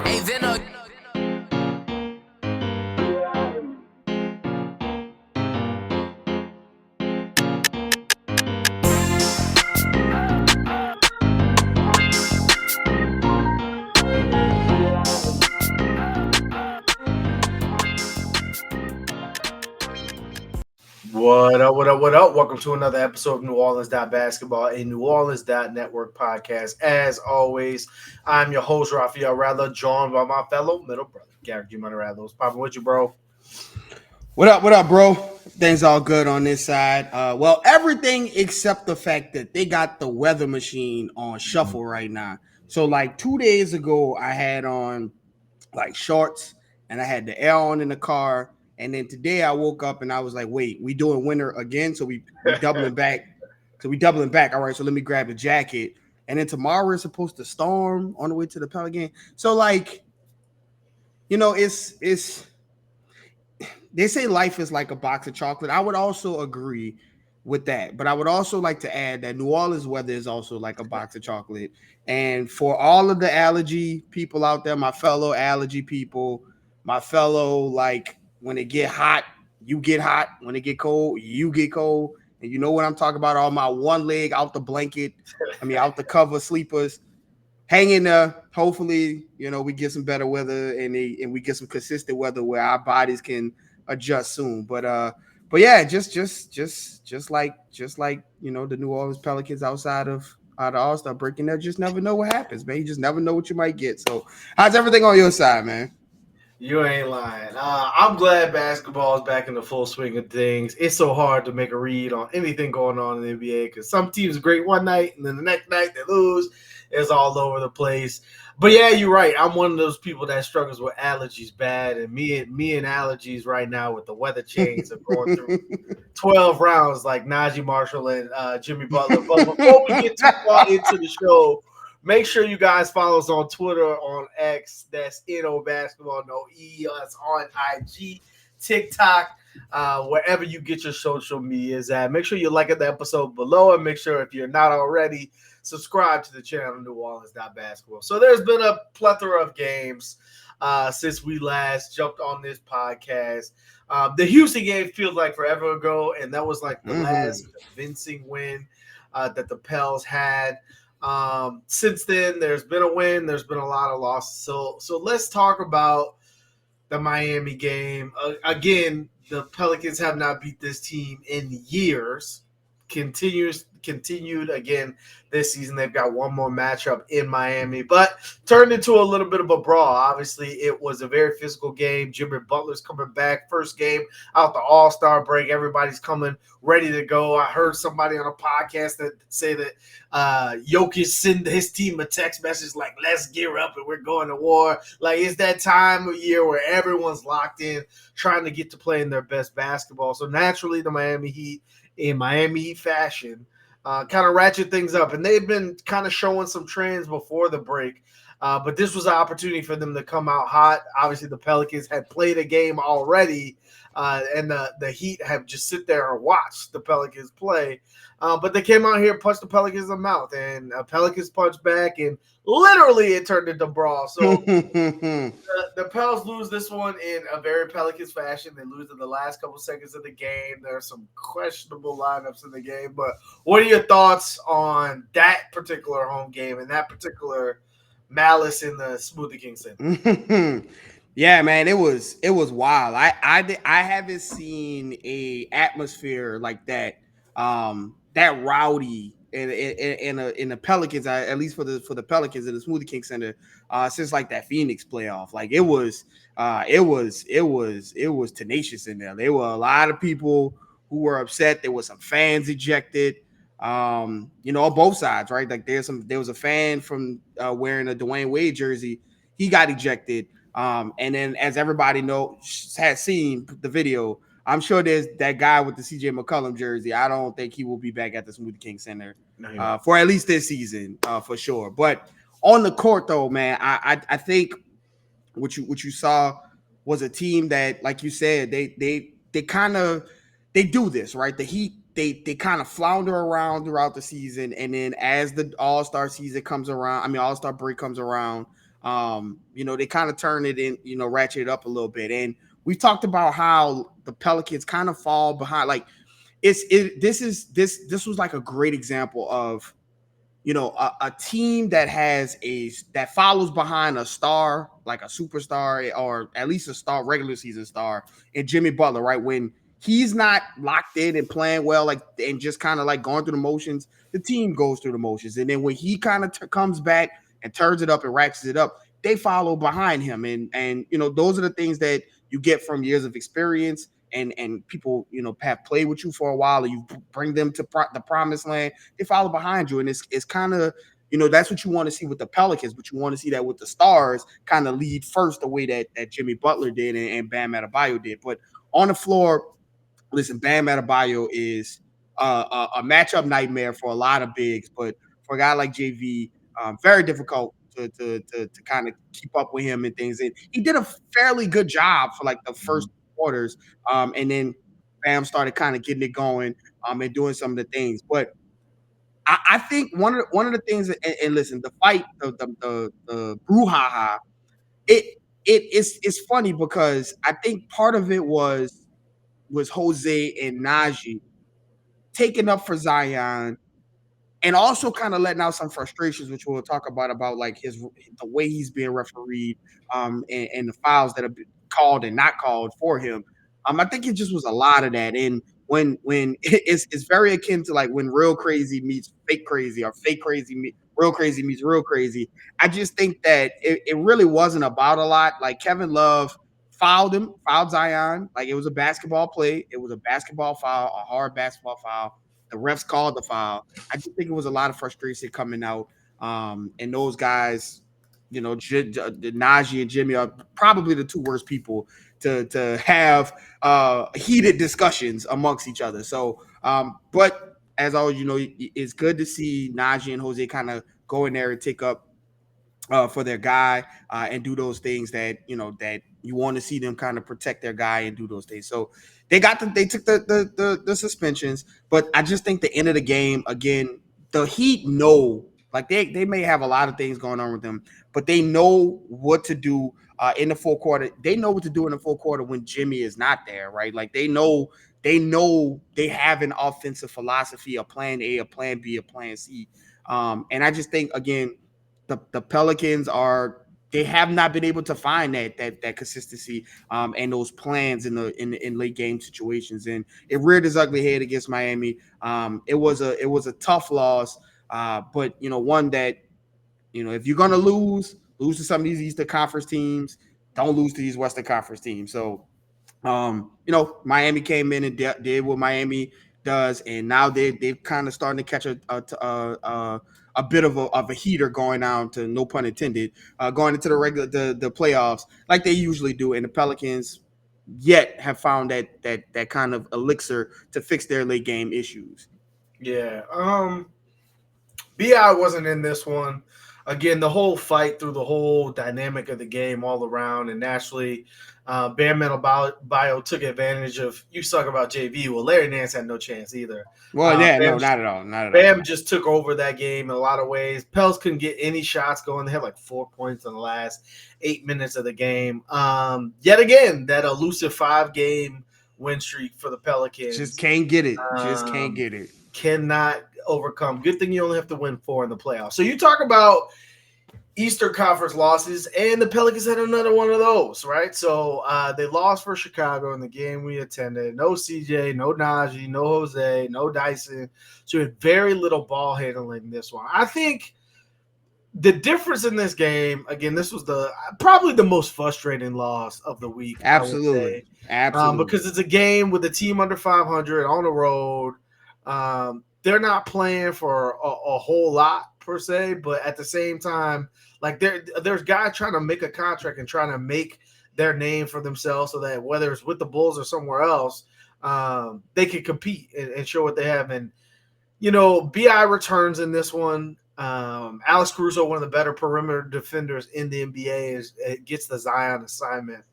Hey, Vino. What up, what up, what up? Welcome to another episode of NewOrleans.Basketball, a NewOrleans.Network podcast. As always, I'm your host, Raphael Rattler, joined by my fellow middle brother, Garrick Raphel. What's popping with you, bro? What up, bro? Things all good on this side. Well, everything except the fact that they got the weather machine on shuffle right now. So, like 2 days ago, I had on like shorts and I had the air on in the car. And then today I woke up and I was like, wait, we doing winter again? So we doubling back. So we doubling back. All right, so let me grab a jacket. And then tomorrow is supposed to storm on the way to the Pelicans. So like, it's they say life is like a box of chocolate. I would also agree with that. But I would also like to add that New Orleans weather is also like a box of chocolate. And for all of the allergy people out there, my fellow allergy people, my fellow, like when it get hot, you get hot. When it get cold, you get cold. And you know what I'm talking about? All my one leg out the blanket, out the cover sleepers. Hang in there. Hopefully, we get some better weather and we get some consistent weather where our bodies can adjust soon. But yeah, just like the New Orleans Pelicans out of All-Star break, you just never know what happens, man. You just never know what you might get. So how's everything on your side, man? You ain't lying. I'm glad basketball is back in the full swing of things. It's so hard to make a read on anything going on in the NBA because some teams are great one night and then the next night they lose. It's all over the place. But yeah, you're right. I'm one of those people that struggles with allergies bad, and me and allergies right now with the weather change of going through 12 rounds like Najee Marshall and Jimmy Butler. But before we get too far into the show, make sure you guys follow us on Twitter, on X. That's NO Basketball, no E. Us on IG, TikTok, wherever you get your social medias at. Make sure you like the episode below, and make sure if you're not already, subscribe to the channel NewOrleans.Basketball. So there's been a plethora of games since we last jumped on this podcast. The Houston game feels like forever ago, and that was like the last convincing win that the Pels had. Since then, there's been a win. There's been a lot of losses. So let's talk about the Miami game. Again, the Pelicans have not beat this team in years. Continued again this season. They've got one more matchup in Miami, but turned into a little bit of a brawl. Obviously, it was a very physical game. Jimmy Butler's coming back. First game out the All-Star break. Everybody's coming ready to go. I heard somebody on a podcast that say that Jokic sent his team a text message like, let's gear up and we're going to war. Like, it's that time of year where everyone's locked in, trying to get to playing their best basketball. So naturally, the Miami Heat, in Miami Heat fashion, kind of ratchet things up. And they've been kind of showing some trends before the break. But this was an opportunity for them to come out hot. Obviously, the Pelicans had played a game already, and the Heat have just sit there and watched the Pelicans play. But they came out here, punched the Pelicans in the mouth, and Pelicans punched back, and literally it turned into brawl. So the Pels lose this one in a very Pelicans fashion. They lose in the last couple seconds of the game. There are some questionable lineups in the game. But what are your thoughts on that particular home game and that particular malice in the Smoothie King Center? Yeah, man, it was wild. I haven't seen a atmosphere like that, that rowdy in the Pelicans, at least for the Pelicans in the Smoothie King Center, since like that Phoenix playoff. Like it was tenacious in there. There were a lot of people who were upset. There were some fans ejected. On both sides, right? Like there was a fan from wearing a Dwayne Wade jersey. He got ejected. And then, as everybody has seen the video, I'm sure there's that guy with the CJ McCollum jersey. I don't think he will be back at the Smoothie King Center for at least this season, for sure. But on the court, though, man, I think what you saw was a team that, like you said, they kind of they do this, right? The Heat, they kind of flounder around throughout the season, and then as the All-Star season comes around, All-Star break comes around, They kind of turn it in, ratchet it up a little bit. And we talked about how the Pelicans kind of fall behind. Like this was like a great example of a team that follows behind a star, like a superstar, or at least a star, regular season star, and Jimmy Butler, right? When he's not locked in and playing well, like, and just kind of like going through the motions, the team goes through the motions. And then when he kind of comes back and turns it up and ratchets it up, they follow behind him. And those are the things that you get from years of experience. And people, have played with you for a while, and you bring them to the promised land. They follow behind you, and it's kind of, that's what you want to see with the Pelicans, but you want to see that with the Stars kind of lead first, the way that Jimmy Butler did and Bam Adebayo did. But on the floor, listen, Bam Adebayo is a matchup nightmare for a lot of bigs, but for a guy like JV, very difficult to kind of keep up with him and things. And he did a fairly good job for like the first quarters, and then Bam started kind of getting it going, and doing some of the things. But I think one of the things, and listen, the fight, the brouhaha, it's funny because I think part of it was Jose and Najee taking up for Zion, and also kind of letting out some frustrations, which we'll talk about like the way he's being refereed, and the fouls that have been called and not called for him. I think it just was a lot of that. And when it's very akin to like when real crazy meets fake crazy, or fake crazy real crazy meets real crazy. I just think that it really wasn't about a lot. Like Kevin Love fouled Zion. Like it was a basketball play. It was a basketball foul, a hard basketball foul. The refs called the foul. I just think it was a lot of frustration coming out. And those guys, Najee and Jimmy are probably the two worst people to have heated discussions amongst each other. So, but as always, it's good to see Najee and Jose kind of go in there and take up for their guy, and do those things that that you want to see them kind of protect their guy and do those things. So they took the suspensions, but I just think the end of the game, again, the Heat know, like they may have a lot of things going on with them, but they know what to do in the fourth quarter. They know what to do in the fourth quarter when Jimmy is not there, right? Like they know they have an offensive philosophy, a plan A, a plan B, a plan C. And I just think, again, the Pelicans they have not been able to find that consistency, and those plans in late game situations, and it reared its ugly head against Miami. It was a tough loss, but one that if you're gonna lose to some of these Eastern Conference teams, don't lose to these Western Conference teams. So Miami came in and did what Miami does, and now they're kind of starting to catch a bit of a heater going on, to no pun intended, going into the playoffs like they usually do. And the Pelicans yet have found that kind of elixir to fix their late game issues. Yeah. BI wasn't in this one. Again, the whole fight through the whole dynamic of the game all around, and naturally, Bam Bio took advantage of. You talk about JV. Well, Larry Nance had no chance either. Well, yeah, Bam, no, not at all. Not at Bam all. just took over that game in a lot of ways. Pels couldn't get any shots going. They had like 4 points in the last 8 minutes of the game. Yet again, that elusive 5-game win streak for the Pelicans. Just can't get it. Just can't get it. Cannot overcome. Good thing you only have to win 4 in the playoffs. So you talk about Eastern Conference losses, and the Pelicans had another one of those, right? So they lost for Chicago in the game we attended. No CJ, no Najee, no Jose, no Dyson. So we had very little ball handling this one. I think the difference in this game, again, this was probably the most frustrating loss of the week. Absolutely. Absolutely. Because it's a game with a team under 500 on the road. They're not playing for a whole lot per se, but at the same time, like there's guys trying to make a contract and trying to make their name for themselves, so that whether it's with the Bulls or somewhere else, they can compete and show what they have. And BI returns in this one. Alex Caruso, one of the better perimeter defenders in the NBA, gets the Zion assignment.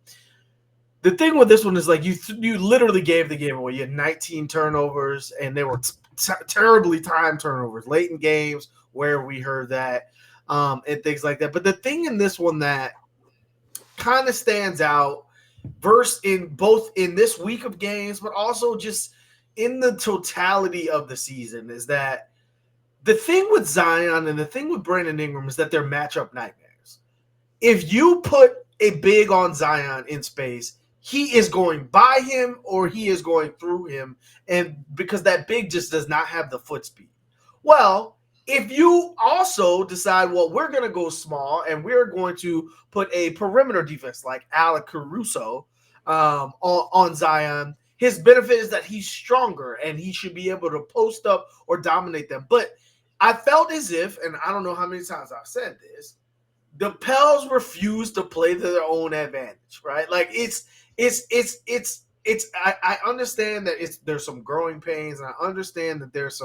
The thing with this one is, like, you literally gave the game away. You had 19 turnovers, and they were terribly timed turnovers late in games where we heard that. and things like that. But the thing in this one that kind of stands out, verse in both in this week of games, but also just in the totality of the season, is that the thing with Zion and the thing with Brandon Ingram is that they're matchup nightmares. If you put a big on Zion in space, he is going by him or he is going through him, and because that big just does not have the foot speed. Well, if you also decide, well, we're going to go small and we're going to put a perimeter defense like Alec Caruso on Zion, his benefit is that he's stronger and he should be able to post up or dominate them. But I felt as if, and I don't know how many times I've said this, the Pels refuse to play to their own advantage, right? Like I understand that there's some growing pains, and I understand that there's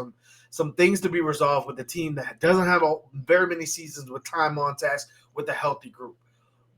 some things to be resolved with a team that doesn't have very many seasons with time on task with a healthy group.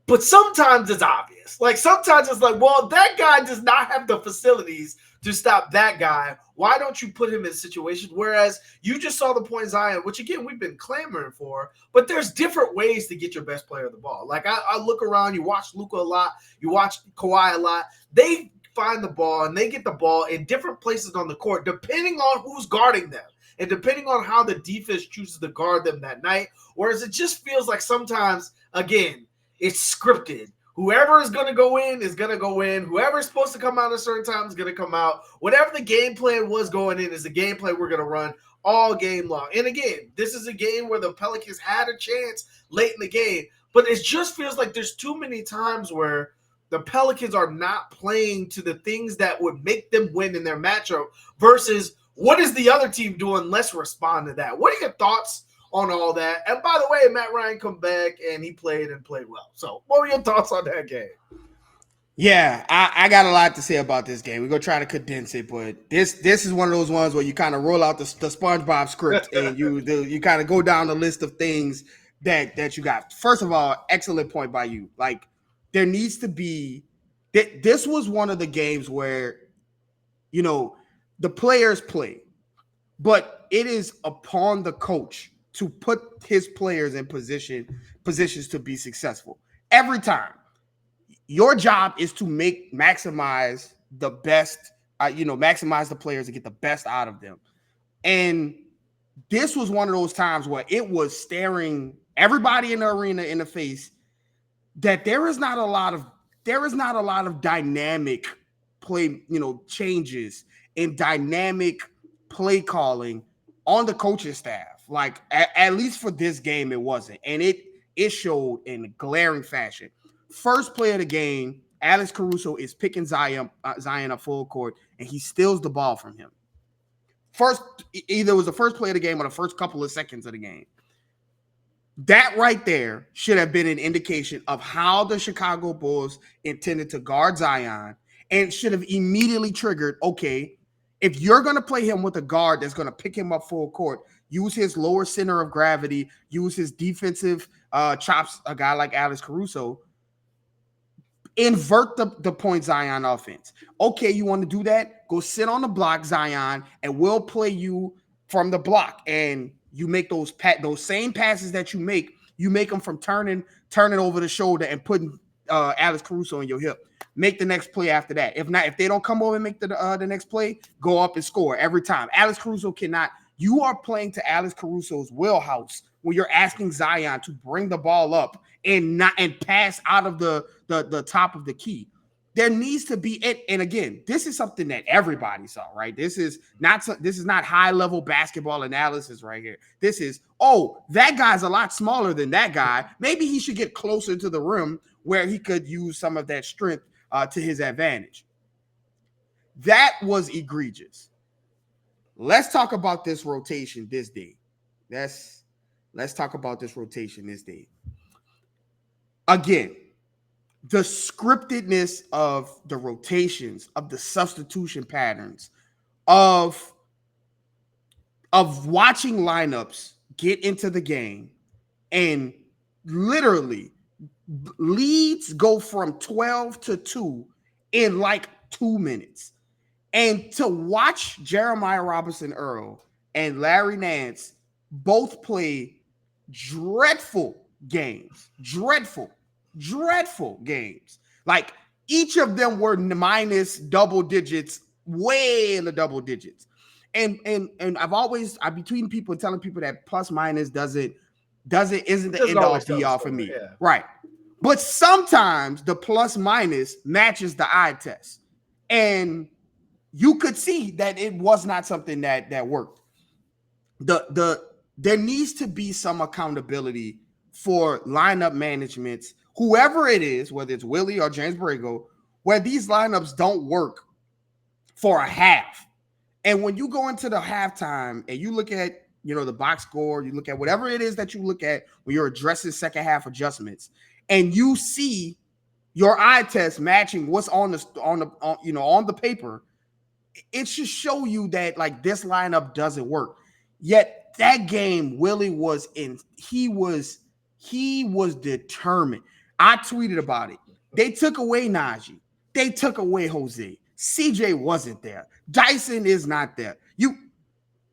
But sometimes it's obvious. Like sometimes it's like, well, that guy does not have the facilities to stop that guy. Why don't you put him in situations? Whereas you just saw the point Zion, which again we've been clamoring for, but there's different ways to get your best player the ball. Like I look around, you watch Luka a lot, you watch Kawhi a lot. They find the ball and they get the ball in different places on the court, depending on who's guarding them. And depending on how the defense chooses to guard them that night, whereas it just feels like sometimes, again, it's scripted. Whoever is going to go in is going to go in. Whoever is supposed to come out at a certain time is going to come out. Whatever the game plan was going in is the game plan we're going to run all game long. And again, this is a game where the Pelicans had a chance late in the game, but it just feels like there's too many times where the Pelicans are not playing to the things that would make them win in their matchup versus what is the other team doing? Let's respond to that. What are your thoughts on all that? And by the way, Matt Ryan come back and he played well. So what were your thoughts on that game? Yeah, I got a lot to say about this game. We're going to try to condense it, but this is one of those ones where you kind of roll out the SpongeBob script and you kind of go down the list of things that you got. First of all, excellent point by you. Like, there needs to be – this was one of the games where, you know, the players play, but it is upon the coach to put his players in positions to be successful. Every time. Your job is to maximize the best, maximize the players and get the best out of them. And this was one of those times where it was staring everybody in the arena in the face that there is not a lot of dynamic play, changes and dynamic play calling on the coaching staff. Like at least for this game, it wasn't. And it showed in glaring fashion. First play of the game, Alex Caruso is picking Zion up full court, and he steals the ball from him. Either it was the first play of the game or the first couple of seconds of the game. That right there should have been an indication of how the Chicago Bulls intended to guard Zion, and should have immediately triggered, okay, if you're going to play him with a guard that's going to pick him up full court, use his lower center of gravity, use his defensive chops, a guy like Alex Caruso, invert the point Zion offense. Okay, you want to do that? Go sit on the block, Zion, and we'll play you from the block. And you make those same passes that you make them from turning over the shoulder and putting Alex Caruso in your hip. Make the next play after that. If they don't come over and make the next play, go up and score every time. Alex Caruso cannot. You are playing to Alex Caruso's wheelhouse when you're asking Zion to bring the ball up and pass out of the top of the key. There needs to be, and again, this is something that everybody saw, right? This is not high level basketball analysis right here. This is, that guy's a lot smaller than that guy. Maybe he should get closer to the rim where he could use some of that strength to his advantage. That was egregious. Let's talk about this rotation this day. Let's talk about this rotation this day. Again, the scriptedness of the rotations, of the substitution patterns, of watching lineups get into the game, and literally leads go from 12-2 in like 2 minutes. And to watch Jeremiah Robinson Earl and Larry Nance both play dreadful games. Dreadful games. Like each of them were minus double digits, way in the double digits. And I between people telling people that plus minus isn't It the doesn't end all always be tell the all for story. me. Yeah. Right. But sometimes the plus minus matches the eye test. And you could see that it was not something that worked. There needs to be some accountability for lineup managements, whoever it is, whether it's Willie or James Borrego, where these lineups don't work for a half. And when you go into the halftime and you look at, the box score, you look at whatever it is that you look at when you're addressing second half adjustments, and you see your eye test matching what's on the paper, it should show you that like this lineup doesn't work. Yet that game, Willie was in. He was determined. I tweeted about it. They took away Najee. They took away Jose. CJ wasn't there. Dyson is not there.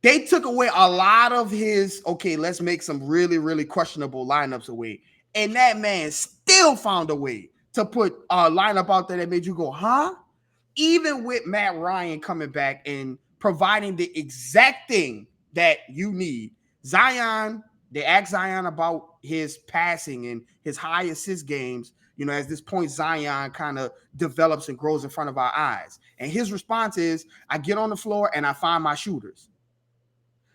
They took away a lot of his. Okay, let's make some really, really questionable lineups away. And that man still found a way to put a lineup out there that made you go, huh? Even with Matt Ryan coming back and providing the exact thing that you need. Zion, they asked Zion about his passing and his high assist games, as this point Zion kind of develops and grows in front of our eyes. And his response is, I get on the floor and I find my shooters.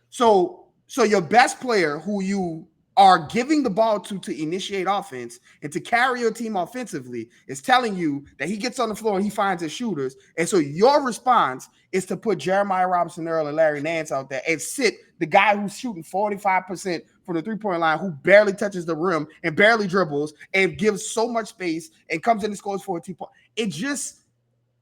So your best player who you are giving the ball to initiate offense and to carry your team offensively is telling you that he gets on the floor and he finds his shooters. And so your response is to put Jeremiah Robinson Earl and Larry Nance out there and sit the guy who's shooting 45% from the three-point line, who barely touches the rim and barely dribbles and gives so much space and comes in and scores 14 points.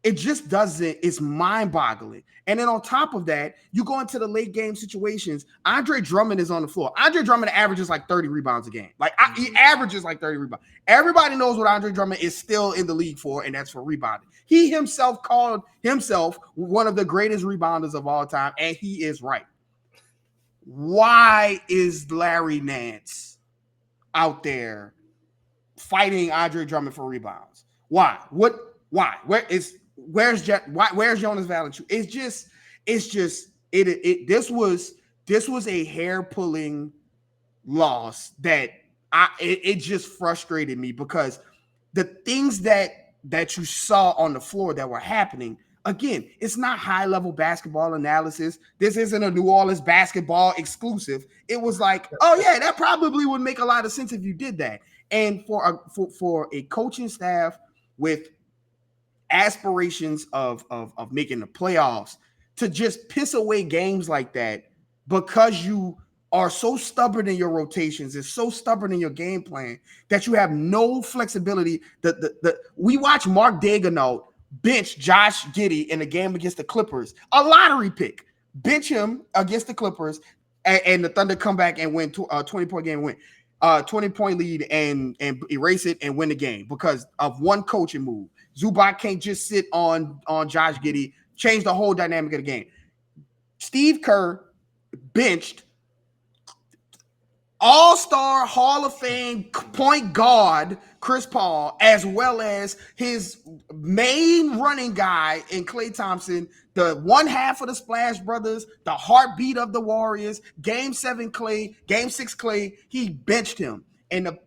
It just doesn't, it's mind-boggling. And then on top of that, you go into the late game situations. Andre Drummond is on the floor. Andre Drummond averages like 30 rebounds a game. He averages like 30 rebounds. Everybody knows what Andre Drummond is still in the league for, and that's for rebounding. He himself called himself one of the greatest rebounders of all time, and he is right. Why is Larry Nance out there fighting Andre Drummond for rebounds? Why? Why? Where's Jonas Valanciunas? This was a hair pulling loss that it just frustrated me, because the things that you saw on the floor that were happening, again, it's not high level basketball analysis. This isn't a New Orleans basketball exclusive. It was like, oh yeah, that probably would make a lot of sense if you did that. And for a coaching staff with aspirations of making the playoffs, to just piss away games like that because you are so stubborn in your rotations, is so stubborn in your game plan that you have no flexibility. We watch Mark Daigneault bench Josh Giddey in a game against the Clippers, a lottery pick, bench him against the Clippers, and the Thunder come back and win 20-point game, win 20-point lead and erase it and win the game because of one coaching move. Zubac can't just sit on Josh Giddey, change the whole dynamic of the game. Steve Kerr benched All-Star Hall of Fame point guard Chris Paul, as well as his main running guy in Klay Thompson, the one half of the Splash Brothers, the heartbeat of the Warriors, Game 7 Klay, Game 6 Klay. He benched him. And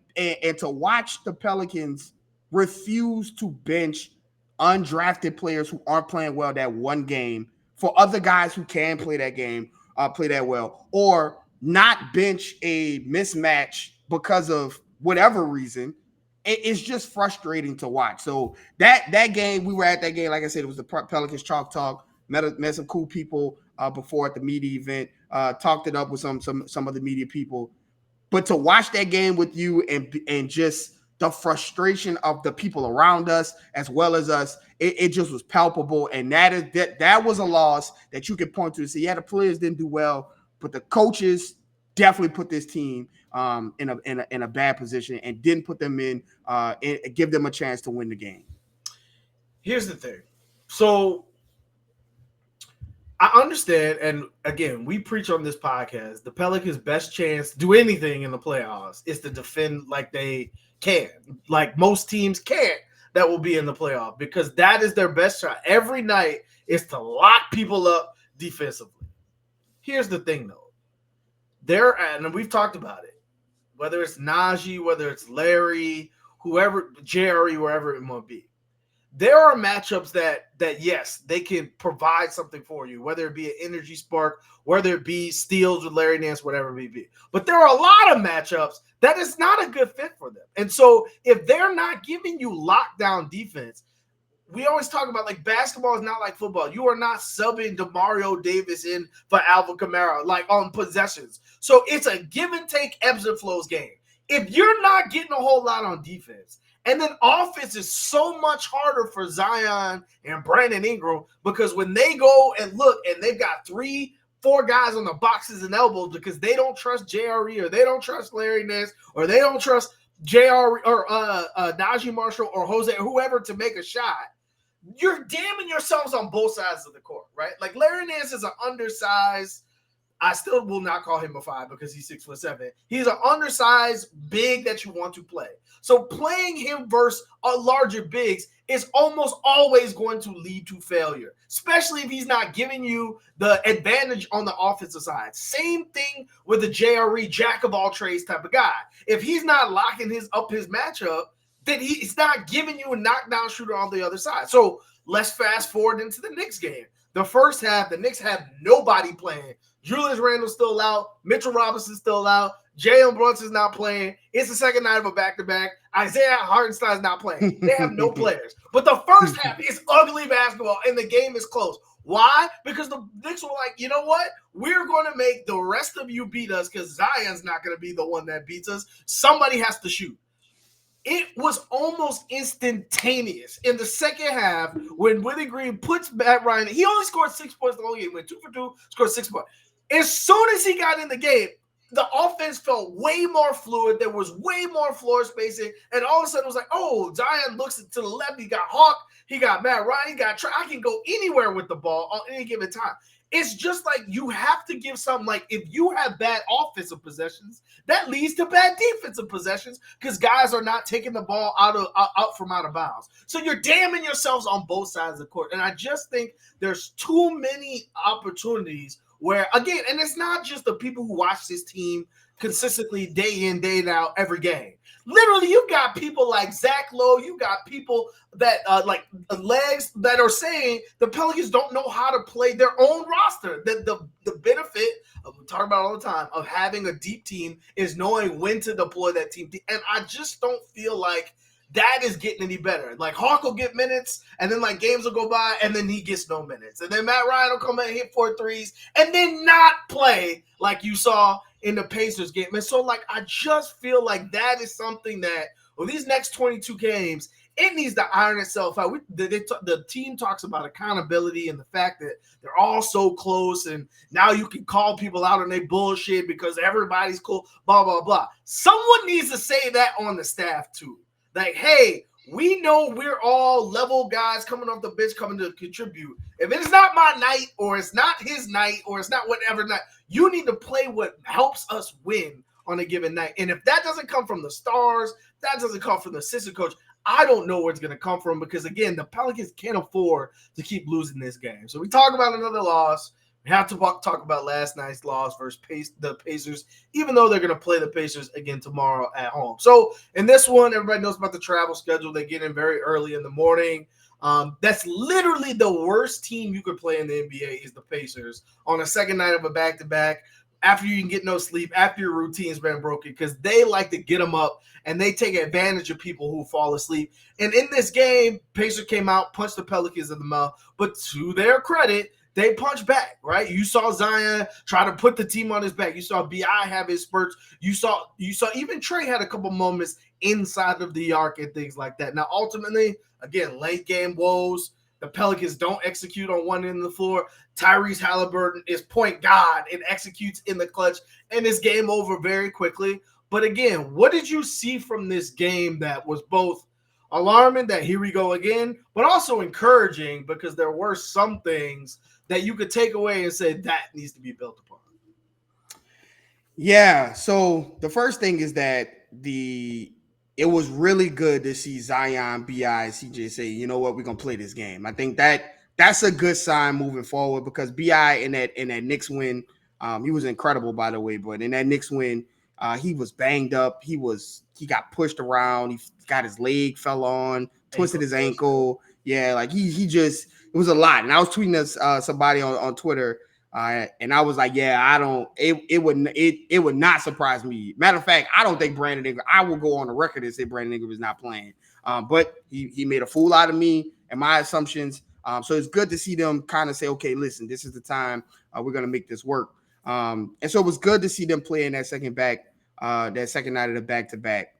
to watch the Pelicans refuse to bench undrafted players who aren't playing well that one game for other guys who can play that game, play that well, or not bench a mismatch because of whatever reason, it's just frustrating to watch. So that game, we were at that game, like I said, it was the Pelicans Chalk Talk. Met some cool people before at the media event, talked it up with some of the media people. But to watch that game with you and just the frustration of the people around us as well as us, it just was palpable. And that was a loss that you could point to and say, yeah, the players didn't do well, but the coaches definitely put this team in a bad position and didn't put them in and give them a chance to win the game. Here's the thing. So I understand, and again, we preach on this podcast. The Pelicans' best chance to do anything in the playoffs is to defend like they can, like most teams can't. That will be in the playoff because that is their best shot every night is to lock people up defensively. Here's the thing, though, and we've talked about it. Whether it's Najee, whether it's Larry, whoever, Jerry, wherever it might be, there are matchups that yes, they can provide something for you, whether it be an energy spark, whether it be steals with Larry Nance, whatever it may be. But there are a lot of matchups that is not a good fit for them. And so if they're not giving you lockdown defense, we always talk about like basketball is not like football. You are not subbing DeMario Davis in for Alvin Kamara like on possessions. So it's a give and take, ebbs and flows game. If you're not getting a whole lot on defense, and then offense is so much harder for Zion and Brandon Ingram because when they go and look and they've got 3-4 guys on the boxes and elbows because they don't trust JRE or they don't trust Larry Nance or they don't trust JR or Najee Marshall or Jose or whoever to make a shot, you're damning yourselves on both sides of the court, right? Like Larry Nance is an undersized, I still will not call him a 5 because he's 6'7". He's an undersized big that you want to play. So playing him versus a larger bigs is almost always going to lead to failure, especially if he's not giving you the advantage on the offensive side. Same thing with the JRE, jack of all trades type of guy. If he's not locking his matchup, then he's not giving you a knockdown shooter on the other side. So let's fast forward into the Knicks game. The first half, the Knicks have nobody playing. Julius Randle's still out. Mitchell Robinson's still out. Jalen Brunson's not playing. It's the second night of a back-to-back. Isaiah Hartenstein's not playing. They have no players. But the first half is ugly basketball, and the game is close. Why? Because the Knicks were like, you know what? We're going to make the rest of you beat us because Zion's not going to be the one that beats us. Somebody has to shoot. It was almost instantaneous in the second half when Willie Green puts Matt Ryan. He only scored 6 points the whole game. Went 2 for 2, scored 6 points. As soon as he got in the game, the offense felt way more fluid. There was way more floor spacing. And all of a sudden it was like, oh, Zion looks to the left. He got Hawk. He got Matt Ryan. He got Trey. I can go anywhere with the ball on any given time. It's just like you have to give something like if you have bad offensive possessions, that leads to bad defensive possessions because guys are not taking the ball out from out of bounds. So you're damning yourselves on both sides of the court. And I just think there's too many opportunities where, again, and it's not just the people who watch this team consistently day in, day out, every game. Literally, you got people like Zach Lowe. You got people that like legs that are saying the Pelicans don't know how to play their own roster. The benefit we talk about all the time of having a deep team is knowing when to deploy that team. And I just don't feel like that is getting any better. Like Hawk will get minutes, and then like games will go by, and then he gets no minutes. And then Matt Ryan will come in and hit 4 threes, and then not play like you saw in the Pacers game. And so like I just feel like that is something that these next 22 games, it needs to iron itself out. The team talks about accountability and the fact that they're all so close, and now you can call people out on their bullshit because everybody's cool, blah, blah, blah. Someone needs to say that on the staff too. Like, hey, we know we're all level guys coming off the bench coming to contribute. If it's not my night or it's not his night or it's not whatever night, you need to play what helps us win on a given night. And if that doesn't come from the stars, that doesn't come from the assistant coach, I don't know where it's going to come from because, again, the Pelicans can't afford to keep losing this game. So we talk about another loss. We have to talk about last night's loss versus the Pacers, even though they're going to play the Pacers again tomorrow at home. So in this one, everybody knows about the travel schedule. They get in very early in the morning. That's literally the worst team you could play in the NBA is the Pacers on a second night of a back-to-back after you can get no sleep, after your routine's been broken, because they like to get them up and they take advantage of people who fall asleep. And in this game, Pacers came out, punched the Pelicans in the mouth, but to their credit, they punched back, right? You saw Zion try to put the team on his back. You saw B.I. have his spurts. You saw even Trey had a couple moments inside of the arc and things like that. Now, ultimately, again, late game woes. The Pelicans don't execute on one end of the floor. Tyrese Halliburton is point god and executes in the clutch, and it's game over very quickly. But again, what did you see from this game that was both alarming, that here we go again, but also encouraging because there were some things that you could take away and say that needs to be built upon? Yeah. So the first thing is that it was really good to see Zion, Bi, and CJ say, you know what, we're gonna play this game. I think that's a good sign moving forward because Bi in that Knicks win, he was incredible by the way, but in that Knicks win, he was banged up. He got pushed around. He got his leg fell on, twisted Ankle his twister. ankle. Yeah, like he just it was a lot. And I was tweeting this somebody on Twitter. And I was like, yeah, I don't. It would not surprise me. Matter of fact, I don't think Brandon Ingram. I will go on the record and say Brandon Ingram is not playing. But he made a fool out of me and my assumptions. So it's good to see them kind of say, okay, listen, this is the time we're gonna make this work. And so it was good to see them play in that that second night of the back to back.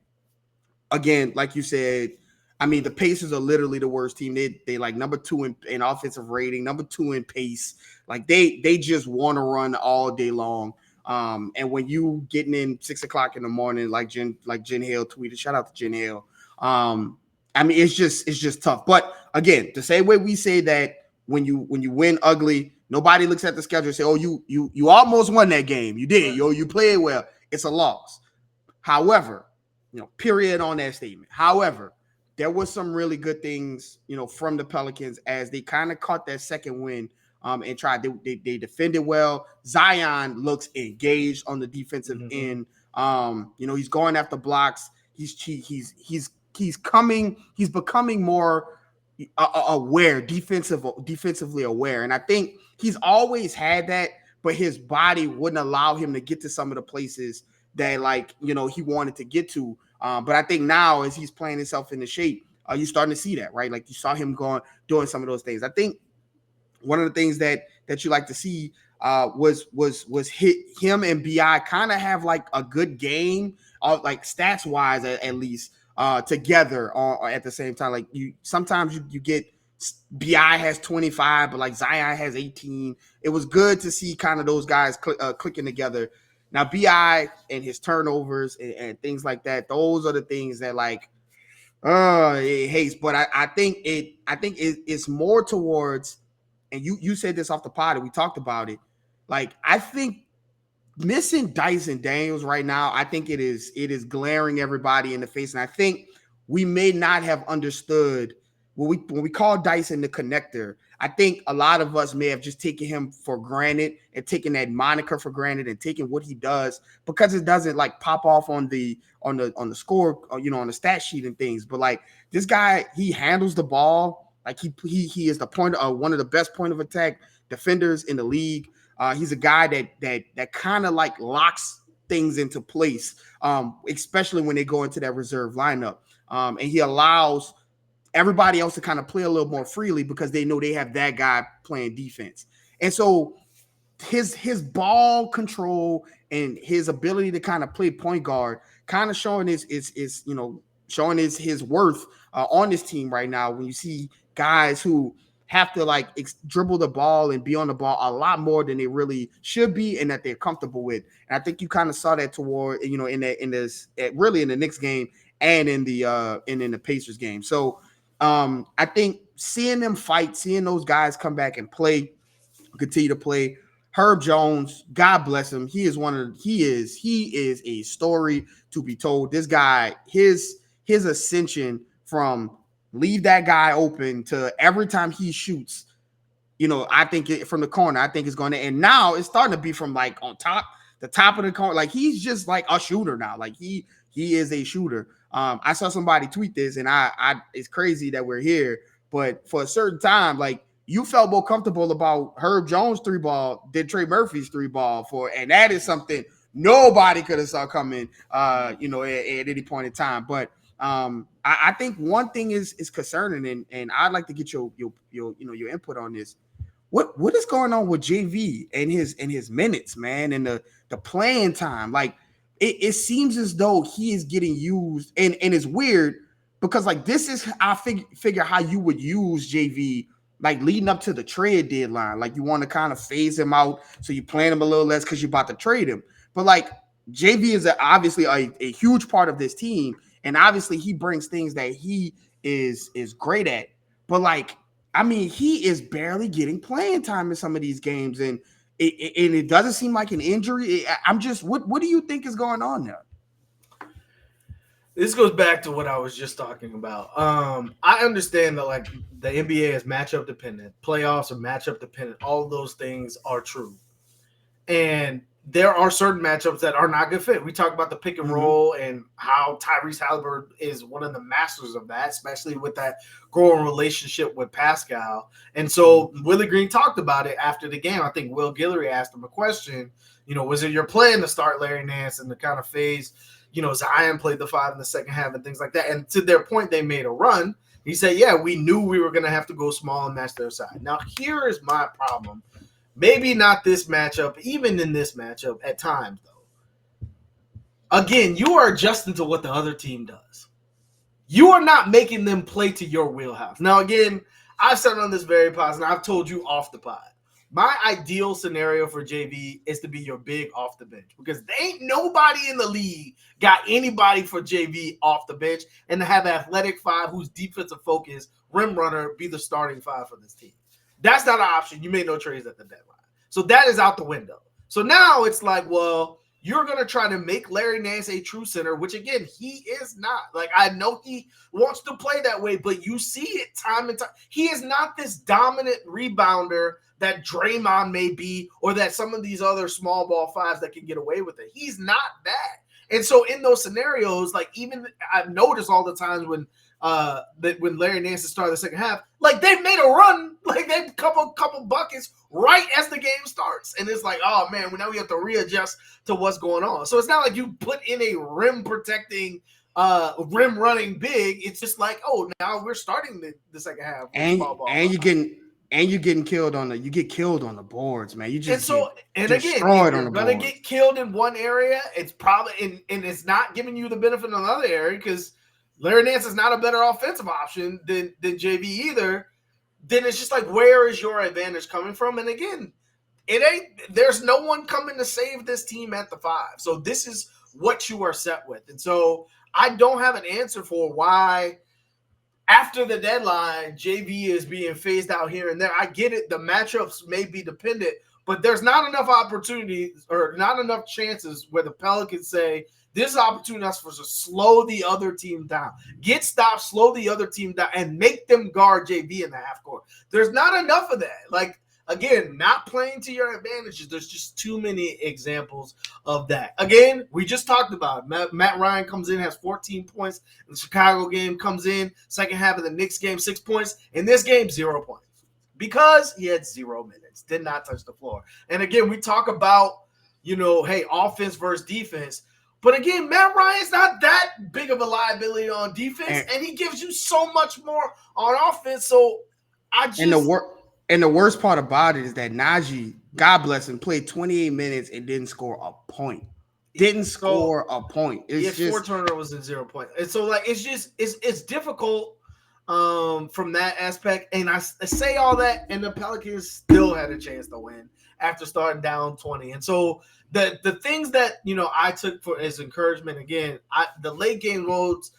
Again, like you said, I mean, the Pacers are literally the worst team. They like number 2 in offensive rating, number 2 in pace. Like they just want to run all day long. And when you getting in 6 o'clock in the morning, like Jen Hale tweeted, shout out to Jen Hale. I mean, it's just tough. But again, the same way we say that when you win ugly, nobody looks at the schedule and say, oh, you almost won that game. You did. You played well. It's a loss. However, period on that statement. However, there was some really good things, from the Pelicans as they kind of caught that second win and tried. They defended well. Zion looks engaged on the defensive end. He's going after blocks. He's becoming more aware, defensively aware, and I think he's always had that, but his body wouldn't allow him to get to some of the places that he wanted to get to. But I think now as he's playing himself into shape, you're starting to see that, right? Like you saw him doing some of those things. I think one of the things that you like to see was him and Bi kind of have like a good game, like stats wise at least, together at the same time. Like sometimes you get Bi has 25, but like Zion has 18. It was good to see kind of those guys clicking together. Now, Bi and his turnovers and things like that, those are the things that it hates. But I think it's more towards, and you said this off the pod and we talked about it. Like I think missing Dyson Daniels right now, I think it is glaring everybody in the face. And I think we may not have understood when we call Dyson the connector. I think a lot of us may have just taken him for granted and taken that moniker for granted and taken what he does because it doesn't like pop off on the score, on the stat sheet and things. But like this guy, he handles the ball like he is the one of the best point of attack defenders in the league. He's a guy that kind of like locks things into place, especially when they go into that reserve lineup. And he allows everybody else to kind of play a little more freely because they know they have that guy playing defense. And so his ball control and his ability to kind of play point guard kind of showing his worth on this team right now when you see guys who have to dribble the ball and be on the ball a lot more than they really should be and that they're comfortable with. And I think you kind of saw that toward, in the Knicks game and in the Pacers game. So I think seeing them fight, seeing those guys come back and continue to play. Herb Jones, God bless him. He is a story to be told. This guy, his ascension from leave that guy open to every time he shoots, I think from the corner, I think it's going to, and now it's starting to be from like on the top of the corner. Like he's just like a shooter now. Like he is a shooter. I saw somebody tweet this and I it's crazy that we're here, but for a certain time, like you felt more comfortable about Herb Jones 3-ball than Trey Murphy's 3-ball and that is something nobody could have saw coming, at any point in time. But I think one thing is concerning, and I'd like to get your input on this. What is going on with JV and his minutes, man, and the playing time? Like it seems as though he is getting used, and it's weird because like this is I figure how you would use JV like leading up to the trade deadline. Like you want to kind of phase him out, so you plan him a little less because you're about to trade him. But like JV is obviously a huge part of this team, and obviously he brings things that he is great at. But like I mean, he is barely getting playing time in some of these games, and it doesn't seem like an injury. I'm just, what do you think is going on there? This goes back to what I was just talking about. I understand that like the NBA is matchup dependent, playoffs are matchup dependent. All of those things are true, and there are certain matchups that are not good fit. We talk about the pick and roll and how Tyrese Halliburton is one of the masters of that, especially with that growing relationship with Pascal. And so Willie Green talked about it after the game. I think Will Guillory asked him a question. Was it your plan to start Larry Nance in the kind of phase? Zion played the 5 in the second half and things like that. And to their point, they made a run. He said, yeah, we knew we were going to have to go small and match their side. Now, here is my problem. Maybe not this matchup, even in this matchup at times, though. Again, you are adjusting to what the other team does. You are not making them play to your wheelhouse. Now, again, I've said on this very positive, I've told you off the pod. My ideal scenario for JV is to be your big off the bench because there ain't nobody in the league got anybody for JV off the bench and to have an athletic 5 who's defensive focus, rim runner, be the starting 5 for this team. That's not an option. You made no trades at the deadline. So that is out the window. So now it's like, well, you're going to try to make Larry Nance a true center, which, again, he is not. Like, I know he wants to play that way, but you see it time and time. He is not this dominant rebounder that Draymond may be or that some of these other small ball 5s that can get away with it. He's not that. And so in those scenarios, like even I've noticed all the times when Larry Nance started the second half, like they've made a run, like they've couple buckets right as the game starts. And it's like, oh man, now we have to readjust to what's going on. So it's not like you put in a rim protecting, rim running big. It's just like, oh, now we're starting the second half. And you're getting killed on the boards, man. You just again, you're gonna get killed in one area. It's probably and it's not giving you the benefit in another area because Larry Nance is not a better offensive option than JV either. Then it's just like, where is your advantage coming from? And again, there's no one coming to save this team at the 5. So this is what you are set with. And so I don't have an answer for why after the deadline, JV is being phased out here and there. I get it. The matchups may be dependent, but there's not enough opportunities or not enough chances where the Pelicans say, this is an opportunity for us to slow the other team down. Get stops, slow the other team down, and make them guard JV in the half court. There's not enough of that. Like, again, not playing to your advantages. There's just too many examples of that. Again, we just talked about it. Matt Ryan comes in, has 14 points. In the Chicago game, comes in, second half of the Knicks game, 6 points. In this game, 0 points. Because he had 0 minutes, did not touch the floor. And again, we talk about, hey, offense versus defense. But again, Matt Ryan's not that big of a liability on defense, and he gives you so much more on offense. So and the worst part about it is that Najee, God bless him, played 28 minutes and didn't score a point. It's 4 turnovers and 0 points. And so like it's difficult from that aspect. And I say all that, and the Pelicans still had a chance to win after starting down 20. And so the things that I took for as encouragement, again, the late game loads,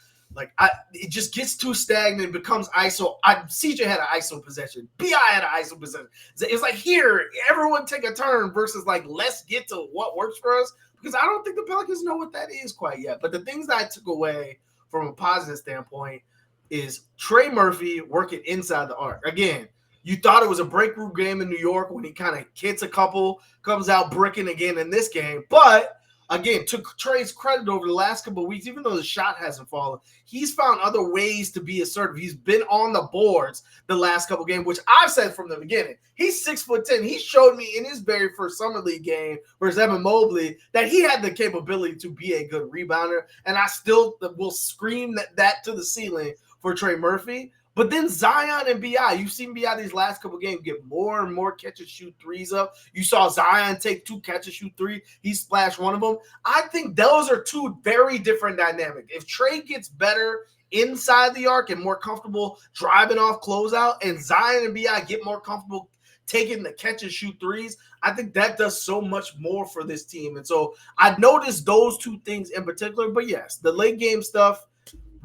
it just gets too stagnant, becomes ISO. CJ had an ISO possession. BI had an ISO possession. It's like, here, everyone take a turn versus like, let's get to what works for us, because I don't think the Pelicans know what that is quite yet. But the things that I took away from a positive standpoint is Trey Murphy working inside the arc. Again, you thought it was a breakthrough game in New York when he kind of hits a couple, comes out bricking again in this game. But again, to Trey's credit over the last couple of weeks, even though the shot hasn't fallen, he's found other ways to be assertive. He's been on the boards the last couple of games, which I've said from the beginning. He's 6'10". He showed me in his very first Summer League game versus Evan Mobley that he had the capability to be a good rebounder, and I still will scream that to the ceiling for Trey Murphy. But then Zion and BI, you've seen BI these last couple games get more and more catch-and-shoot threes up. You saw Zion take 2 catch-and-shoot threes. He splashed one of them. I think those are 2 very different dynamics. If Trey gets better inside the arc and more comfortable driving off closeout, and Zion and BI get more comfortable taking the catch-and-shoot threes, I think that does so much more for this team. And so I noticed those 2 things in particular. But yes, the late game stuff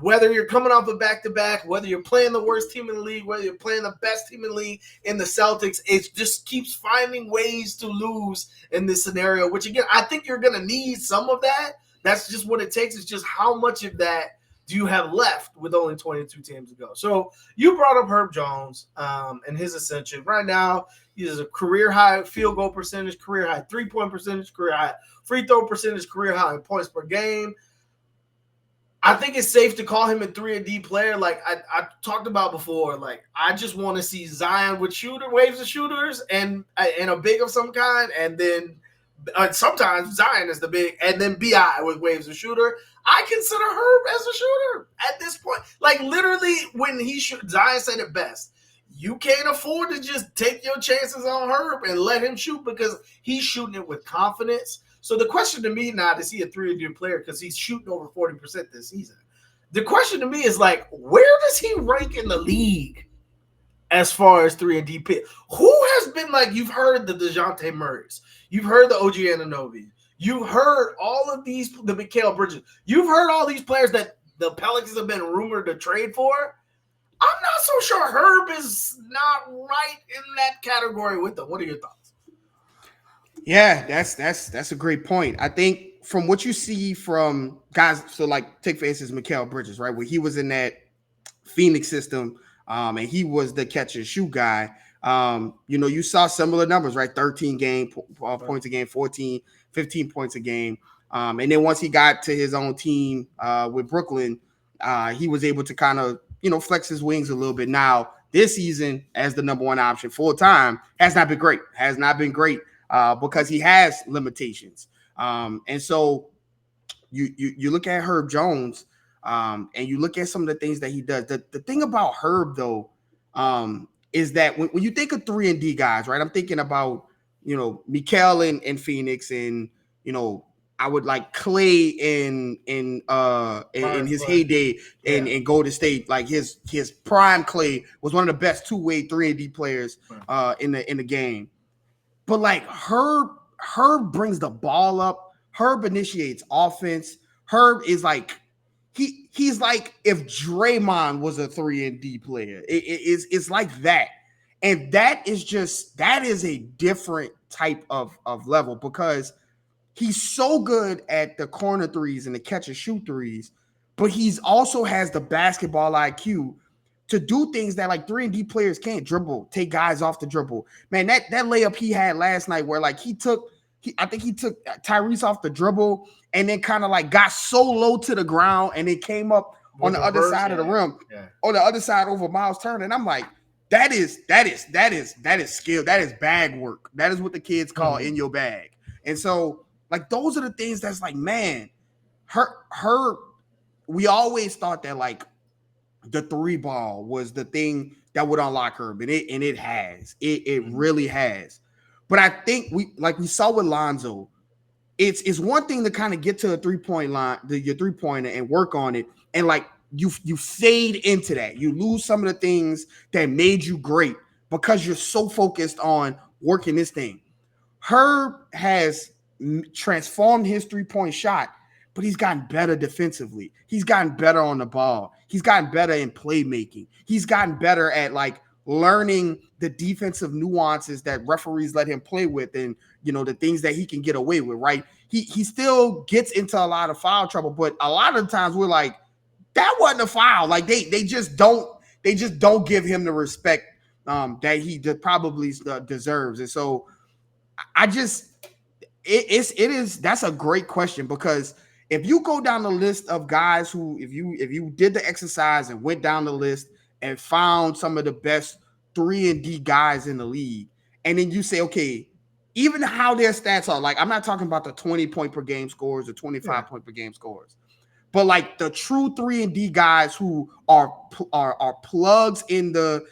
whether you're coming off a back-to-back, whether you're playing the worst team in the league, whether you're playing the best team in the league in the Celtics, it just keeps finding ways to lose in this scenario, which, again, I think you're going to need some of that. That's just what it takes. It's just how much of that do you have left with only 22 teams to go? So you brought up Herb Jones and his ascension. Right now, he has a career-high field goal percentage, career-high three-point percentage, career-high free throw percentage, career-high points per game. I think it's safe to call him a 3-and-D player. Like I talked about before, like I just want to see Zion with waves of shooters and a big of some kind, and then sometimes Zion is the big, and then BI with waves of shooter. I consider Herb as a shooter at this point. Like literally, when Zion said it best. You can't afford to just take your chances on Herb and let him shoot because he's shooting it with confidence. So the question to me now is he a 3-and-D player because he's shooting over 40% this season. The question to me is like, where does he rank in the league as far as 3-and-D pick? Who has been like, you've heard the DeJounte Murrays, you've heard the OG Anunoby, you've heard all of these, the Mikal Bridges, you've heard all these players that the Pelicans have been rumored to trade for. I'm not so sure Herb is not right in that category with them. What are your thoughts? Yeah, that's a great point. I think from what you see from guys, so like take for instance Mikal Bridges, right, where he was in that Phoenix system, and he was the catch and shoot guy. You saw similar numbers, right? 13 points a game, 14, 15 points a game. And then once he got to his own team with Brooklyn, he was able to kind of, flex his wings a little bit. Now, this season, as the number one option full time, has not been great because he has limitations. And so you look at Herb Jones, and you look at some of the things that he does. The thing about Herb, though, is that when you think of 3-and-D guys, right? I'm thinking about, Mikal in Phoenix, and, I would like Clay in his heyday in Golden State. Like his prime Clay was one of the best two-way 3-and-D players in the game. But like Herb brings the ball up. Herb initiates offense. Herb is like he's like if Draymond was a 3-and-D player. It's like that. And that is a different type of level because he's so good at the corner threes and the catch and shoot threes, but he's also has the basketball IQ to do things that like 3-and-D players can't. Dribble, take guys off the dribble. Man, that layup he had last night where like I think he took Tyrese off the dribble and then kind of like got so low to the ground and it came up on the other side of the rim, on the other side over Miles Turner. And I'm like, that is skill. That is bag work. That is what the kids call in your bag. And so like those are the things that's like, man, we always thought that like the 3-ball was the thing that would unlock Herb, and it has. It really has. But I think we saw with Lonzo, it's one thing to kind of get to a 3-point line, your 3-pointer, and work on it, and like you fade into that. You lose some of the things that made you great because you're so focused on working this thing. Herb has transformed his 3-point shot, but he's gotten better defensively. He's gotten better on the ball. He's gotten better in playmaking. He's gotten better at like learning the defensive nuances that referees let him play with, and the things that he can get away with. Right? He still gets into a lot of foul trouble, but a lot of the times we're like, that wasn't a foul. Like they just don't give him the respect that he probably deserves. And so that's a great question, because if you go down the list of guys who, if you did the exercise and went down the list and found some of the best 3-and-D guys in the league, and then you say, okay, even how their stats are, like I'm not talking about the 20 point per game scores or 25 point per game scores, but like the true 3-and-D guys who are plugs in the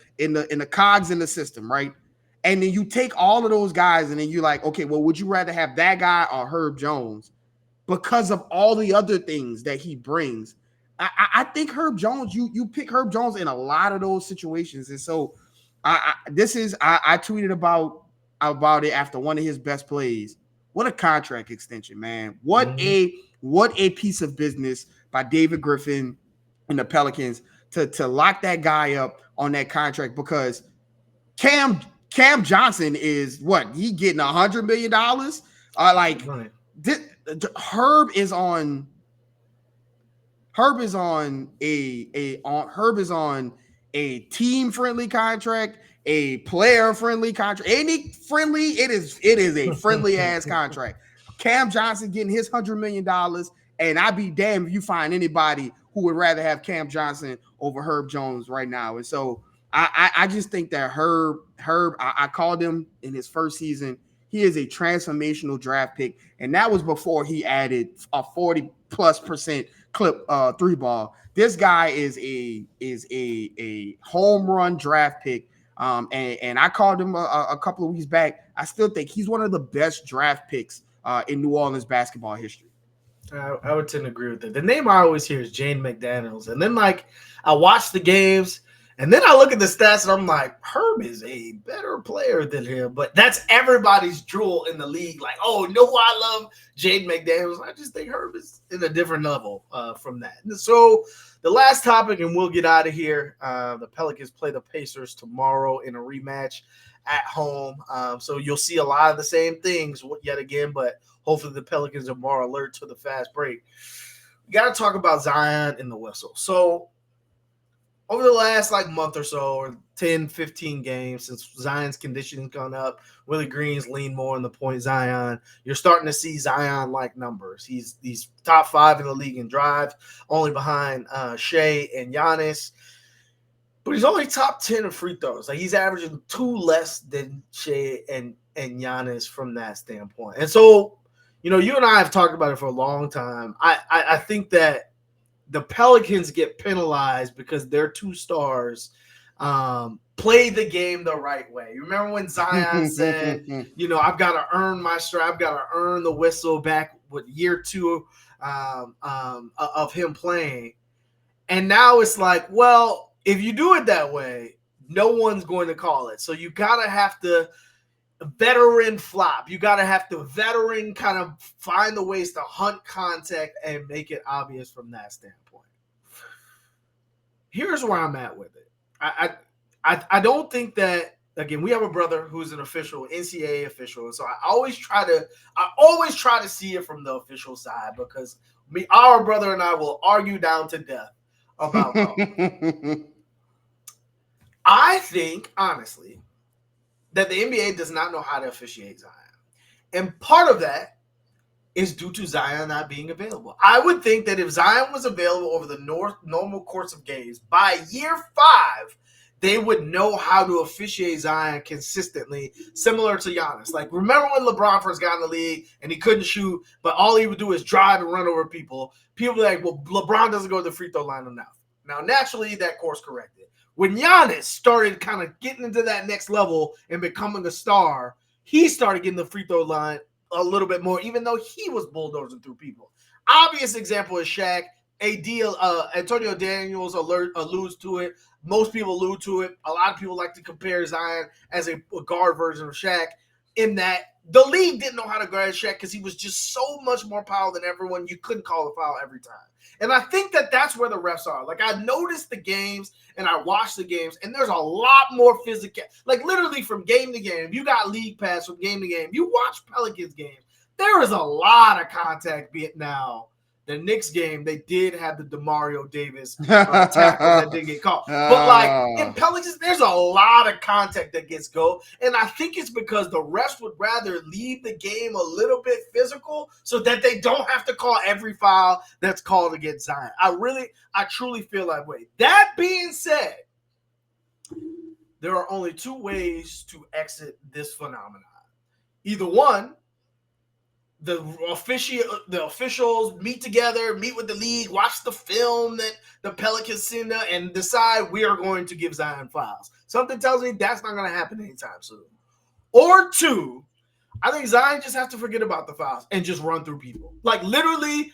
cogs in the system, right? And then you take all of those guys and then you're like, okay, well, would you rather have that guy or Herb Jones? Because of all the other things that he brings. I think Herb Jones, you pick Herb Jones in a lot of those situations. And so I tweeted about it after one of his best plays. What a contract extension, man. What a piece of business by David Griffin in the Pelicans to lock that guy up on that contract, because Cam Johnson is what, he getting $100 million. Right. Herb is on a team friendly contract, a player friendly contract. It is a friendly ass contract. Cam Johnson getting his $100 million, and I'd be damned if you find anybody who would rather have Cam Johnson over Herb Jones right now. And so I just think that Herb, I called him in his first season. He is a transformational draft pick, and that was before he added a 40+% clip three ball. This guy is a home run draft pick. And I called him a couple of weeks back. I still think he's one of the best draft picks in New Orleans basketball history. I would tend to agree with that. The name I always hear is Jane McDaniels. And then, like, I watch the games, and then I look at the stats, and I'm like, Herb is a better player than him. But that's everybody's jewel in the league. Like, oh, you know why I love Jane McDaniels? I just think Herb is in a different level from that. And so the last topic, and we'll get out of here, the Pelicans play the Pacers tomorrow in a rematch at home. So you'll see a lot of the same things yet again, but hopefully the Pelicans are more alert to the fast break. We got to talk about Zion and the whistle. So over the last month or so, or 10, 15 games since Zion's conditioning gone up, Willie Green's leaned more on the point Zion. You're starting to see Zion-like numbers. He's top 5 in the league in drives, only behind Shea and Giannis. But he's only top 10 in free throws. Like, he's averaging 2 less than Shea and Giannis from that standpoint. And so, you and I have talked about it for a long time. I think that the Pelicans get penalized because their 2 stars play the game the right way. You remember when Zion said, I've got to earn my stride, I've got to earn the whistle back with year 2 of him playing. And now it's like, well, if you do it that way, no one's going to call it. So you got to have to veteran flop. You got to have to veteran kind of find the ways to hunt contact and make it obvious from that standpoint. Here's where I'm at with it. I don't think that, again, we have a brother who's an official, NCAA official, and so I always try to see it from the official side, because our brother and I will argue down to death about I think, honestly, that the NBA does not know how to officiate Zion. And part of that is due to Zion not being available. I would think that if Zion was available over the normal course of games, by year 5, they would know how to officiate Zion consistently, similar to Giannis. Like, remember when LeBron first got in the league and he couldn't shoot, but all he would do is drive and run over people? People were like, well, LeBron doesn't go to the free throw line enough. Now, naturally, that course corrected. When Giannis started kind of getting into that next level and becoming a star, he started getting the free throw line a little bit more, even though he was bulldozing through people. Obvious example is Shaq. Antonio Daniels alludes to it. Most people allude to it. A lot of people like to compare Zion as a guard version of Shaq, in that the league didn't know how to guard Shaq because he was just so much more powerful than everyone. You couldn't call a foul every time. And I think that that's where the refs are. Like, I noticed the games and I watched the games, and there's a lot more physical. Like, literally from game to game, you got league pass from game to game. You watch Pelicans games, there is a lot of contact. Be it now, the Knicks game, they did have the DeMario Davis tackle that didn't get caught. But, like, in Pelicans, there's a lot of contact that gets go. And I think it's because the refs would rather leave the game a little bit physical so that they don't have to call every foul that's called against Zion. I truly feel that way. That being said, there are only 2 ways to exit this phenomenon. Either one, the officials meet together, meet with the league, watch the film that the Pelicans send out, and decide we are going to give Zion fouls. Something tells me that's not going to happen anytime soon. Or 2, I think Zion just has to forget about the fouls and just run through people. Like, literally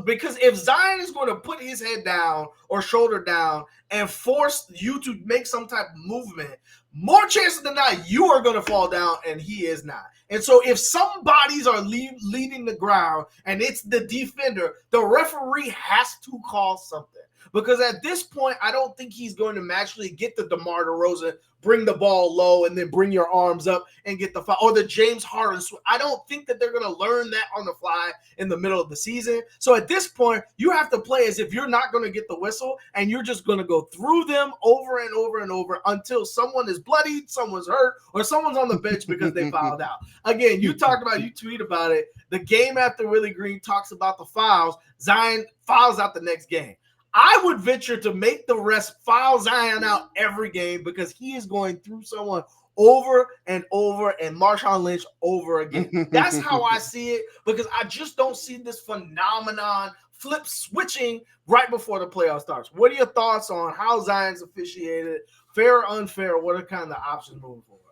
because if Zion is going to put his head down or shoulder down and force you to make some type of movement, more chances than not, you are going to fall down, and he is not. And so if some bodies are leading the ground and it's the defender, the referee has to call something. because at this point, I don't think he's going to magically get the DeMar DeRozan, bring the ball low and then bring your arms up and get the foul, or the James Harden. I don't think that they're going to learn that on the fly in the middle of the season. So at this point, you have to play as if you're not going to get the whistle and you're just going to go through them over and over and over until someone is bloodied, someone's hurt, or someone's on the bench because they fouled out. Again, you tweet about it. The game after Willie Green talks about the fouls, Zion fouls out the next game. I would venture to make the rest foul Zion out every game because he is going through someone over and over and Marshawn Lynch over again. That's how I see it, because I just don't see this phenomenon flip switching right before the playoff starts. What are your thoughts on how Zion's officiated? Fair or unfair? What are kind of the options moving forward?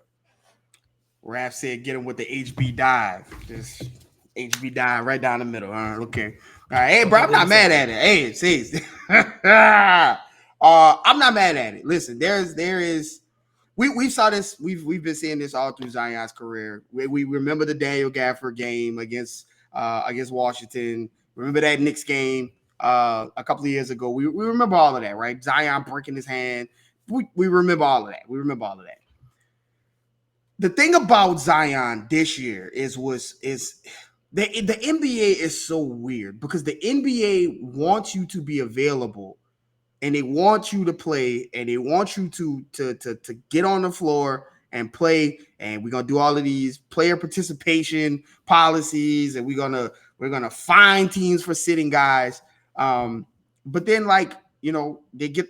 Raph said get him with the HB dive. Just HB dive right down the middle. Okay. All right. Hey, bro, I'm not mad at it. Hey, see. I'm not mad at it. Listen, we saw this. We've been seeing this all through Zion's career. We remember the Daniel Gafford game against Washington. Remember that Knicks game a couple of years ago. We remember all of that, right? Zion breaking his hand. We remember all of that. The thing about Zion this year is the NBA is so weird because the NBA wants you to be available and they want you to play and they want you to get on the floor and play, and we're gonna do all of these player participation policies and we're gonna fine teams for sitting guys. But then they get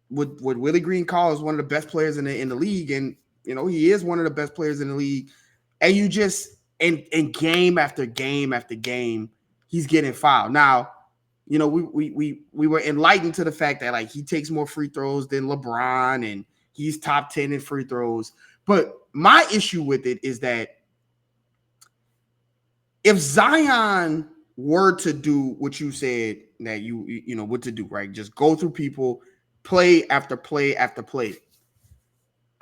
what Willie Green calls one of the best players in the league, and he is one of the best players in the league, and you just in game after game after game, he's getting fouled. Now, we were enlightened to the fact that he takes more free throws than LeBron and he's top 10 in free throws. But my issue with it is that if Zion were to do what you said that what to do, right? Just go through people, play after play after play.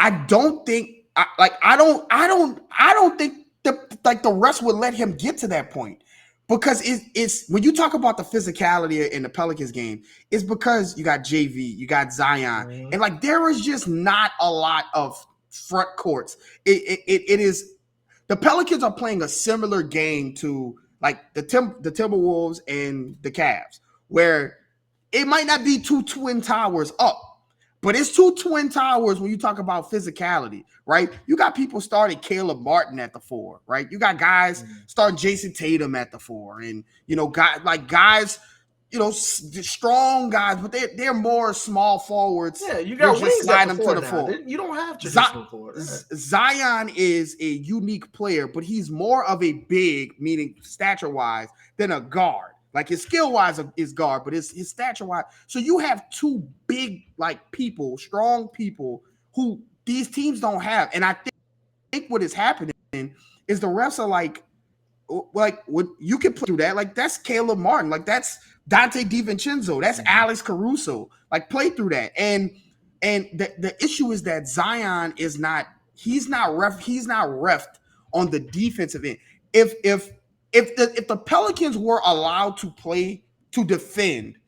I don't think I don't think the rest would let him get to that point, because it's when you talk about the physicality in the Pelicans game, it's because you got JV, you got Zion, and there is just not a lot of front courts. It is the Pelicans are playing a similar game to the Timberwolves and the Cavs, where it might not be two twin towers up, but it's two twin towers when you talk about physicality, right? You got people starting Caleb Martin at the 4, right? You got guys starting Jason Tatum at the 4, and guys, strong guys, but they're more small forwards. Yeah, you got wings slide them to the 4. You don't have traditional forwards. Zion is a unique player, but he's more of a big, meaning stature-wise, than a guard. His skill-wise is guard, but his stature-wise. So you have two big, people, strong people who these teams don't have. And I think what is happening is the refs are what you can play through that. That's Caleb Martin. That's Dante DiVincenzo. That's Alex Caruso. Play through that. And the issue is that Zion is not refed on the defensive end. If the Pelicans were allowed to play to defend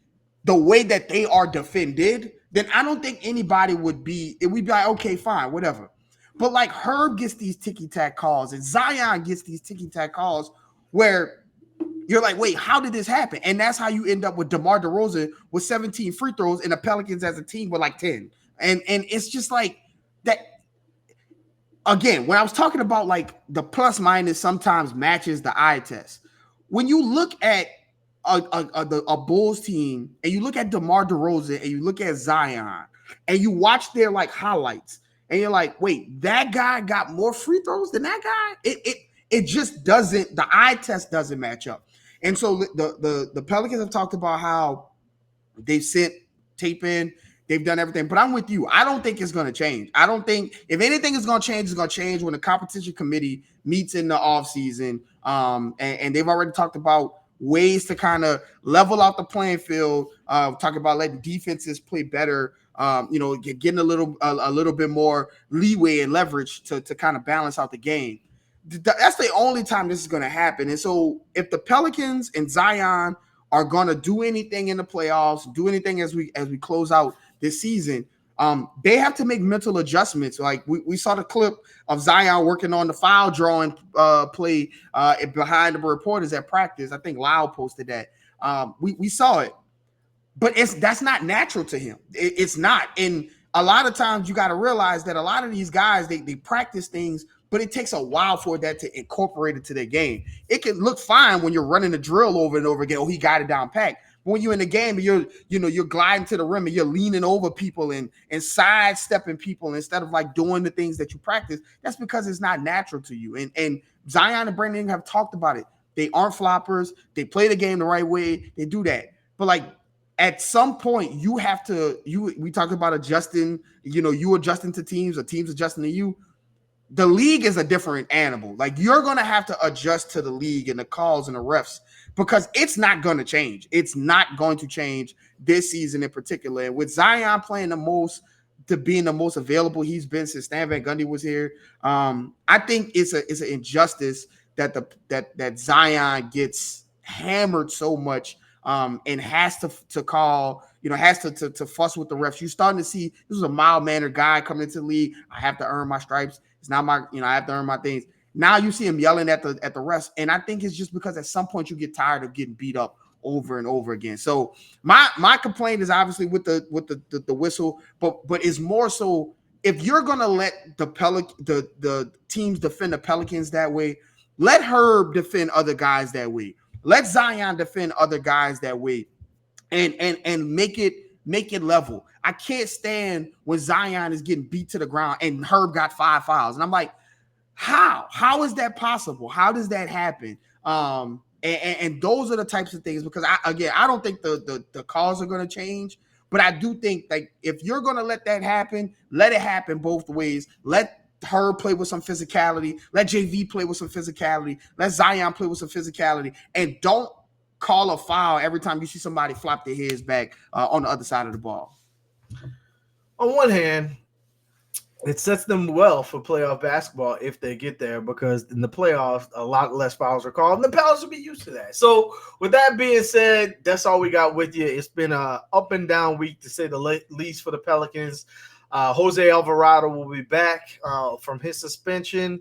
the way that they are defended, then I don't think anybody would be okay, fine, whatever. But Herb gets these ticky-tack calls and Zion gets these ticky-tack calls where you're wait, how did this happen? And that's how you end up with DeMar DeRozan with 17 free throws and the Pelicans as a team with 10. And it's just that. Again, when I was talking about the plus minus sometimes matches the eye test. When you look at a Bulls team and you look at DeMar DeRozan and you look at Zion and you watch their highlights and you're wait, that guy got more free throws than that guy? It just doesn't, the eye test doesn't match up. And so the Pelicans have talked about how they've sent tape in. They've done everything, but I'm with you. I don't think it's going to change. I don't think if anything is going to change, it's going to change when the competition committee meets in the offseason. And they've already talked about ways to kind of level out the playing field. Talk about letting defenses play better. Getting a little bit more leeway and leverage to kind of balance out the game. That's the only time this is going to happen. And so if the Pelicans and Zion are going to do anything in the playoffs, do anything as we close out this season, they have to make mental adjustments. Like we saw the clip of Zion working on the foul drawing play behind the reporters at practice. I think Lyle posted that. We saw it, but that's not natural to him. It's not. And a lot of times you got to realize that a lot of these guys, they practice things, but it takes a while for that to incorporate it to their game. It can look fine when you're running a drill over and over again. Oh, he got it down packed. But when you're in the game and you're gliding to the rim and you're leaning over people and sidestepping people instead of like doing the things that you practice, that's because it's not natural to you. And Zion and Brandon have talked about it. They aren't floppers. They play the game the right way. They do that. But like, at some point, you have to. We talked about adjusting. You adjusting to teams, or teams adjusting to you. The league is a different animal. Like, you're gonna have to adjust to the league and the calls and the refs, because it's not going to change. It's not going to change this season in particular. And with Zion playing being the most available he's been since Stan Van Gundy was here, I think it's an injustice that Zion gets hammered so much. And has to call, has to fuss with the refs. You're starting to see this is a mild-mannered guy coming into the league. I have to earn my stripes. It's not my, I have to earn my things. Now you see him yelling at the refs, and I think it's just because at some point you get tired of getting beat up over and over again. So my complaint is obviously with the whistle, but it's more so if you're gonna let the teams defend the Pelicans that way, let Herb defend other guys that way. Let Zion defend other guys that way, and make it level. I can't stand when Zion is getting beat to the ground and Herb got 5 fouls, and I'm like, how is that possible? How does that happen? And those are the types of things, because I don't think the calls are going to change, but I do think, like, if you're going to let that happen, let it happen both ways. Let her play with some physicality. Let JV play with some physicality. Let Zion play with some physicality. And don't call a foul every time you see somebody flop their heads back on the other side of the ball. On one hand, it sets them well for playoff basketball if they get there, because in the playoffs, a lot less fouls are called, and the Pelicans will be used to that. So with that being said, that's all we got with you. It's been a up and down week, to say the least, for the Pelicans. Jose Alvarado will be back from his suspension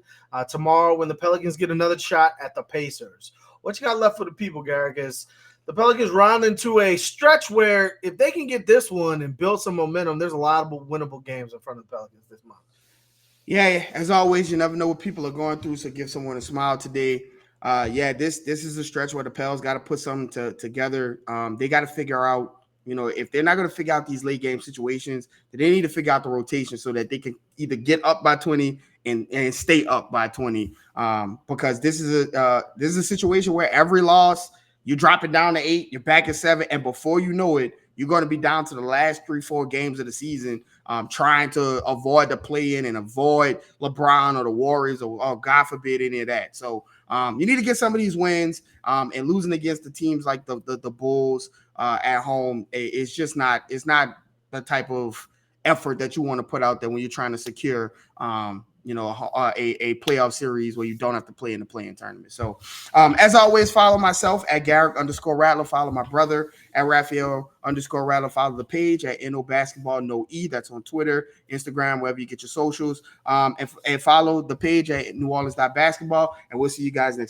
tomorrow when the Pelicans get another shot at the Pacers. What you got left for the people, Garrick, is the Pelicans round into a stretch where if they can get this one and build some momentum, there's a lot of winnable games in front of the Pelicans this month. Yeah, as always, you never know what people are going through, so give someone a smile today. This is a stretch where the Pels got to put something together. They got to figure out, if they're not going to figure out these late game situations, then they need to figure out the rotation so that they can either get up by 20 and stay up by 20. Because this is a situation where every loss, you drop it down to 8, you're back at 7, and before you know it, you're going to be down to the last 3-4 games of the season, trying to avoid the play-in and avoid LeBron or the Warriors or God forbid, any of that. So you need to get some of these wins, and losing against the teams like the Bulls at home, it's just not. It's not the type of effort that you want to put out there when you're trying to secure a playoff series where you don't have to play in the play-in tournament. So as always, follow myself at Garrick_Rattler. Follow my brother at Raphael_Rattler. Follow the page at NewOrleans.Basketball, no E. That's on Twitter, Instagram, wherever you get your socials. And follow the page at NewOrleans.Basketball. And we'll see you guys next time.